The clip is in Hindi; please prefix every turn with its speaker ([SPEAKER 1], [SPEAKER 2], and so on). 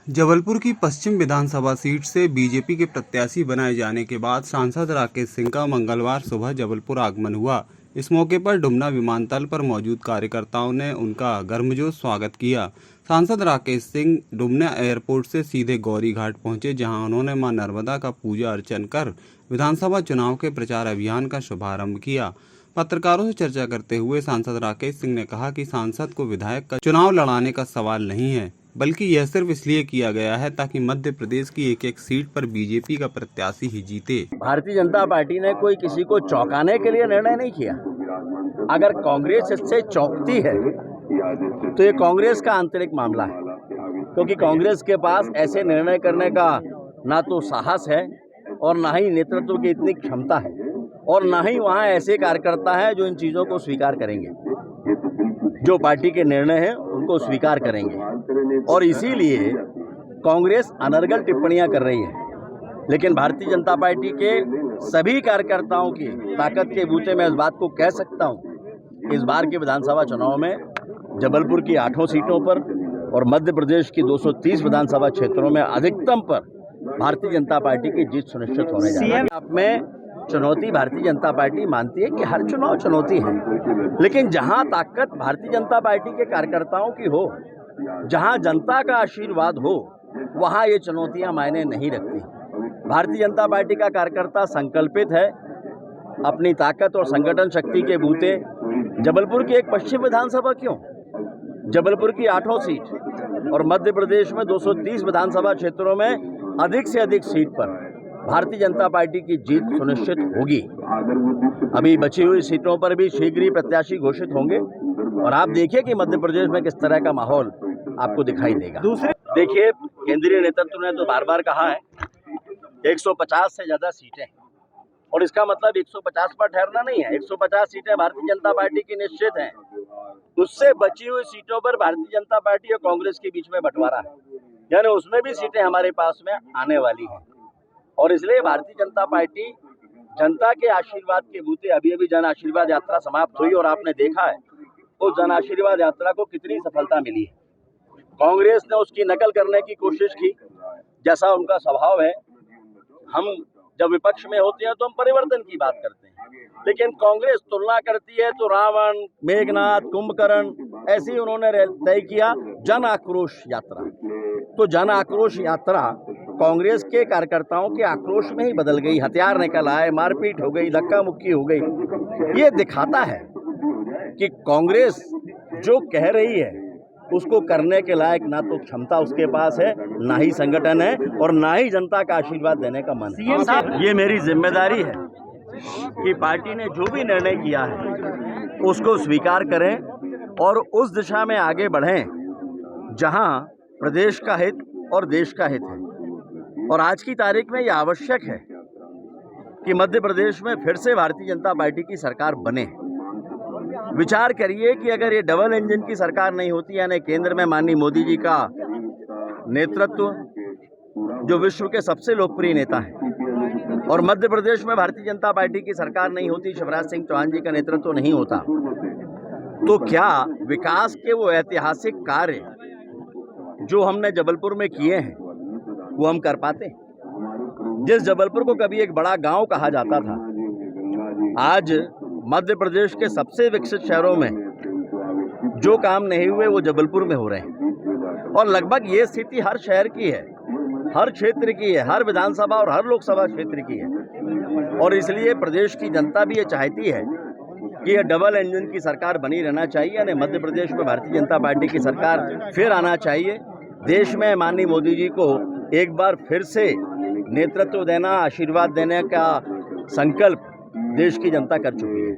[SPEAKER 1] जबलपुर की पश्चिम विधानसभा सीट से बीजेपी के प्रत्याशी बनाए जाने के बाद सांसद राकेश सिंह का मंगलवार सुबह जबलपुर आगमन हुआ। इस मौके पर डुमना विमानतल पर मौजूद कार्यकर्ताओं ने उनका गर्मजोश स्वागत किया। सांसद राकेश सिंह डुमना एयरपोर्ट से सीधे गौरी घाट पहुंचे, जहां उन्होंने मां नर्मदा का पूजा अर्चन कर विधानसभा चुनाव के प्रचार अभियान का शुभारंभ किया। पत्रकारों से चर्चा करते हुए सांसद राकेश सिंह ने कहा कि सांसद को विधायक का चुनाव लड़ाने का सवाल नहीं है, बल्कि यह सिर्फ इसलिए किया गया है ताकि मध्य प्रदेश की एक एक सीट पर बीजेपी का प्रत्याशी ही जीते।
[SPEAKER 2] भारतीय जनता पार्टी ने कोई किसी को चौंकाने के लिए निर्णय नहीं किया। अगर कांग्रेस इससे चौंकती है तो ये कांग्रेस का आंतरिक मामला है, क्योंकि कांग्रेस के पास ऐसे निर्णय करने का ना तो साहस है और ना ही नेतृत्व की इतनी क्षमता है, और ना ही वहाँ ऐसे कार्यकर्ता हैं जो इन चीज़ों को स्वीकार करेंगे, जो पार्टी के निर्णय हैं उनको स्वीकार करेंगे। और इसीलिए कांग्रेस अनर्गल टिप्पणियां कर रही है। लेकिन भारतीय जनता पार्टी के सभी कार्यकर्ताओं की ताकत के बूते मैं इस बात को कह सकता हूं, इस बार के विधानसभा चुनाव में जबलपुर की 8 सीटों पर और मध्य प्रदेश की 230 विधानसभा क्षेत्रों में अधिकतम पर भारतीय जनता पार्टी की जीत सुनिश्चित होने जा रही है। आप में चुनौती भारतीय जनता पार्टी मानती है कि हर चुनाव चुनौती है, लेकिन जहां ताकत भारतीय जनता पार्टी के कार्यकर्ताओं की हो, जहां जनता का आशीर्वाद हो, वहां ये चुनौतियां मायने नहीं रखती। भारतीय जनता पार्टी का कार्यकर्ता संकल्पित है अपनी ताकत और संगठन शक्ति के बूते। जबलपुर की एक पश्चिम विधानसभा क्यों, जबलपुर की 8 सीट और मध्य प्रदेश में 230 विधानसभा क्षेत्रों में अधिक से अधिक सीट पर भारतीय जनता पार्टी की जीत सुनिश्चित होगी। अभी बची हुई सीटों पर भी शीघ्र ही प्रत्याशी घोषित होंगे और आप देखिए कि मध्य प्रदेश में किस तरह का माहौल आपको दिखाई देगा। देखिए, केंद्रीय नेतृत्व ने तो बार बार कहा है 150 से ज्यादा सीटें, और इसका मतलब 150 पर ठहरना नहीं है। 150 सीटें भारतीय जनता पार्टी की निश्चित हैं। उससे बची हुई सीटों पर भारतीय जनता पार्टी और कांग्रेस के बीच में बंटवारा है, यानी उसमें भी सीटें हमारे पास में आने वाली हैं। और इसलिए भारतीय जनता पार्टी जनता के आशीर्वाद के बूते, अभी अभी जन आशीर्वाद यात्रा समाप्त हुई और आपने देखा है उस जन आशीर्वाद यात्रा को कितनी सफलता मिली है। कांग्रेस ने उसकी नकल करने की कोशिश की, जैसा उनका स्वभाव है। हम जब विपक्ष में होते हैं तो हम परिवर्तन की बात करते हैं, लेकिन कांग्रेस तुलना करती है तो रावण, मेघनाथ, कुंभकर्ण ऐसी उन्होंने तय किया जन आक्रोश यात्रा। तो जन आक्रोश यात्रा कांग्रेस के कार्यकर्ताओं के आक्रोश में ही बदल गई। हथियार निकल आए, मारपीट हो गई, धक्का मुक्की हो गई। ये दिखाता है कि कांग्रेस जो कह रही है उसको करने के लायक ना तो क्षमता उसके पास है, ना ही संगठन है, और ना ही जनता का आशीर्वाद देने का मन है। ये मेरी जिम्मेदारी है कि पार्टी ने जो भी निर्णय किया है उसको स्वीकार करें और उस दिशा में आगे बढ़ें जहां प्रदेश का हित और देश का हित है। और आज की तारीख में यह आवश्यक है कि मध्य प्रदेश में फिर से भारतीय जनता पार्टी की सरकार बने। विचार करिए कि अगर ये डबल इंजन की सरकार नहीं होती, यानी केंद्र में माननीय मोदी जी का नेतृत्व, जो विश्व के सबसे लोकप्रिय नेता हैं, और मध्य प्रदेश में भारतीय जनता पार्टी की सरकार नहीं होती, शिवराज सिंह चौहान जी का नेतृत्व नहीं होता, तो क्या विकास के वो ऐतिहासिक कार्य जो हमने जबलपुर में किए हैं वो हम कर पाते? जिस जबलपुर को कभी एक बड़ा गांव कहा जाता था, आज मध्य प्रदेश के सबसे विकसित शहरों में जो काम नहीं हुए वो जबलपुर में हो रहे हैं। और लगभग ये स्थिति हर शहर की है, हर क्षेत्र की है, हर विधानसभा और हर लोकसभा क्षेत्र की है। और इसलिए प्रदेश की जनता भी ये चाहती है कि ये डबल इंजन की सरकार बनी रहना चाहिए, यानी मध्य प्रदेश में भारतीय जनता पार्टी की सरकार फिर आना चाहिए। देश में माननीय मोदी जी को एक बार फिर से नेतृत्व देना, आशीर्वाद देने का संकल्प देश की जनता कर चुकी है।